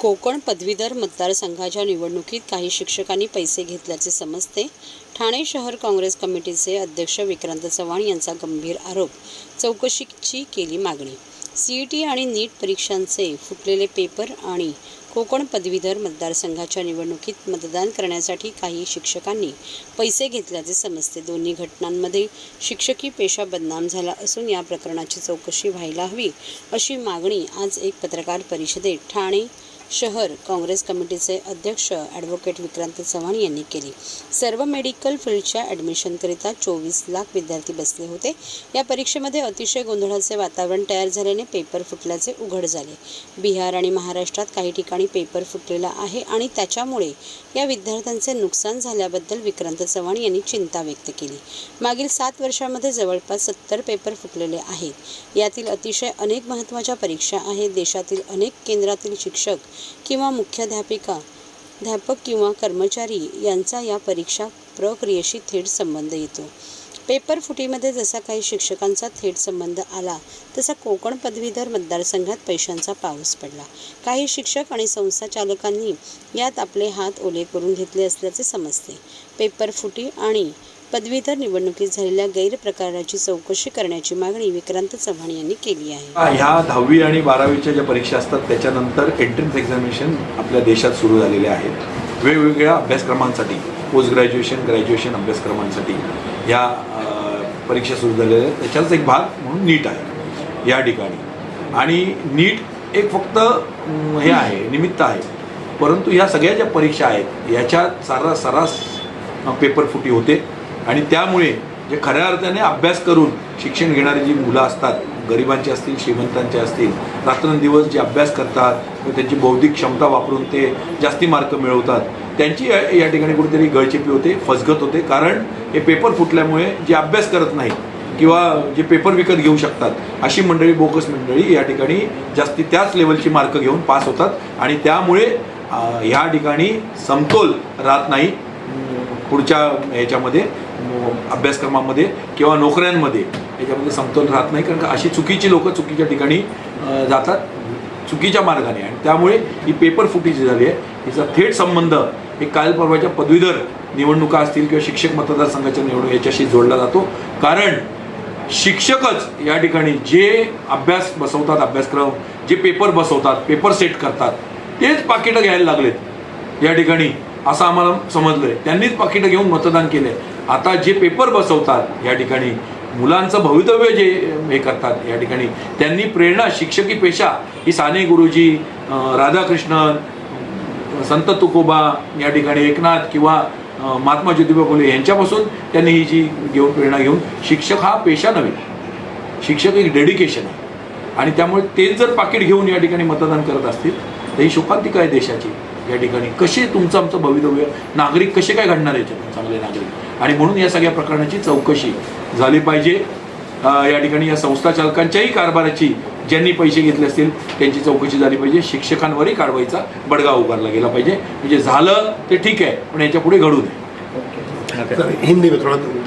कोकण पदवीधर मतदारसंघाच्या निवडणुकीत काही शिक्षकांनी पैसे घेतल्याचे समजते। ठाणे शहर काँग्रेस कमिटीचे अध्यक्ष विक्रांत चव्हाण यांचा गंभीर आरोप। चौकशीची केली मागणी। सीईटी आणि नीट परीक्षांचे फुटलेले पेपर आणि कोकण पदवीधर मतदारसंघाच्या निवडणुकीत मतदान करण्यासाठी काही शिक्षकांनी पैसे घेतल्याचे समजते। दोन्ही घटनांमध्ये शिक्षकी पेशा बदनाम झाला असून या प्रकरणाची चौकशी व्हायला हवी अशी मागणी आज एक पत्रकार परिषदेत ठाणे शहर काँग्रेस कमिटीचे अध्यक्ष ॲडव्होकेट विक्रांत चव्हाण यांनी केली। सर्व मेडिकल फील्डच्या ॲडमिशनकरिता 24 लाख विद्यार्थी बसले होते। या परीक्षेमध्ये अतिशय गोंधळाचे वातावरण तयार झाल्याने पेपर फुटल्याचे उघड झाले। बिहार आणि महाराष्ट्रात काही ठिकाणी पेपर फुटलेला आहे आणि त्याच्यामुळे या विद्यार्थ्यांचे नुकसान झाल्याबद्दल विक्रांत चव्हाण यांनी चिंता व्यक्त केली। मागील 7 वर्षांमध्ये जवळपास 70 पेपर फुटलेले आहेत। यातील अतिशय अनेक महत्त्वाच्या परीक्षा आहेत। देशातील अनेक केंद्रातील शिक्षक किंवा मुख्याध्यापक किंवा कर्मचारी यांचा या परीक्षा प्रक्रियेशी थेट संबंध येतो। पेपर फुटीमध्ये जसा काही शिक्षकांचा थेट संबंध आला तसा कोकण पदवीधर मतदारसंघात पैशांचा पाऊस पडला। काही शिक्षक आणि संस्था चालकांनी यात आपले हात ओले करून घेतले असल्याचे समजते। पेपर फुटी आणि पदवीधर निवडणुकीत झालेल्या गैरप्रकाराची चौकशी करण्याची मागणी विक्रांत चव्हाण यांनी केली आहे। ह्या 10वी आणि 12वीच्या ज्या परीक्षा असतात त्याच्यानंतर एंट्रन्स एक्झामिनेशन आपल्या देशात सुरू झालेले आहेत। वेगवेगळ्या अभ्यासक्रमांसाठी पोस्ट ग्रॅज्युएशन ग्रॅज्युएशन अभ्यासक्रमांसाठी ह्या परीक्षा सुरू झालेल्या आहेत। त्याच्याच एक भाग म्हणून नीट आहे या ठिकाणी। आणि नीट एक फक्त हे आहे, निमित्त आहे, परंतु ह्या सगळ्या ज्या परीक्षा आहेत याच्यात सर्रास पेपर फुटी होते। आणि त्यामुळे जे खऱ्या अर्थाने अभ्यास करून शिक्षण घेणारी जी मुलं असतात, गरिबांचे असतील श्रीमंतांचे असतील, रात्रंदिवस जे अभ्यास करतात त्यांची बौद्धिक क्षमता वापरून ते जास्ती मार्क मिळवतात, त्यांची या ठिकाणी कुठेतरी गळचेपी होते, फसगत होते। कारण हे पेपर फुटल्यामुळे जे अभ्यास करत नाही किंवा जे पेपर विकत घेऊ शकतात अशी मंडळी, बोगस मंडळी या ठिकाणी जास्ती त्याच लेवलची मार्क घेऊन पास होतात। आणि त्यामुळे ह्या ठिकाणी समतोल राहत नाही पुढच्या ह्याच्यामध्ये अभ्यासक्रमामध्ये किंवा नोकऱ्यांमध्ये, याच्यामध्ये समतोल राहत नाही। कारण अशी चुकीची लोक चुकीच्या ठिकाणी जातात चुकीच्या मार्गाने, आणि त्यामुळे ही पेपर फुटी जी झाली आहे हिचा थेट संबंध हे काल परवाच्या पदवीधर निवडणुका असतील किंवा शिक्षक मतदारसंघाच्या निवडणूक याच्याशी जोडला जातो। कारण शिक्षकच या ठिकाणी जे अभ्यास बसवतात, अभ्यासक्रम जे पेपर बसवतात, पेपर सेट करतात, तेच पाकिटं घ्यायला लागलेत या ठिकाणी असं आम्हाला समजलंय। त्यांनीच पाकिटं घेऊन मतदान केलंय। आता जे पेपर बसवतात या ठिकाणी मुलांचं भवितव्य जे हे करतात या ठिकाणी, त्यांनी प्रेरणा शिक्षकी पेशा ही साने गुरुजी, राधाकृष्णन, संत तुकोबा या ठिकाणी, एकनाथ किंवा महात्मा ज्योतिबा फुले यांच्यापासून त्यांनी ही जी प्रेरणा घेऊन, शिक्षक हा पेशा नव्हे, शिक्षक एक डेडिकेशन आहे। आणि त्यामुळे तेच जर पाकिट घेऊन या ठिकाणी मतदान करत असतील तर ही शोकांतिका आहे देशाची। या ठिकाणी कसे तुमचं आमचं भवितव्य, नागरिक कसे काय घडणार याच्यातून चांगले नागरिक, आणि म्हणून या सगळ्या प्रकरणाची चौकशी झाली पाहिजे। या ठिकाणी या संस्था चालकांच्याही कारभाराची, ज्यांनी पैसे घेतले असतील त्यांची चौकशी झाली पाहिजे। शिक्षकांवरही कारवाईचा बडगा उभारला गेला पाहिजे। म्हणजे झालं ते ठीक आहे, पण याच्या पुढे घडू नये। हिंदी में थोड़ा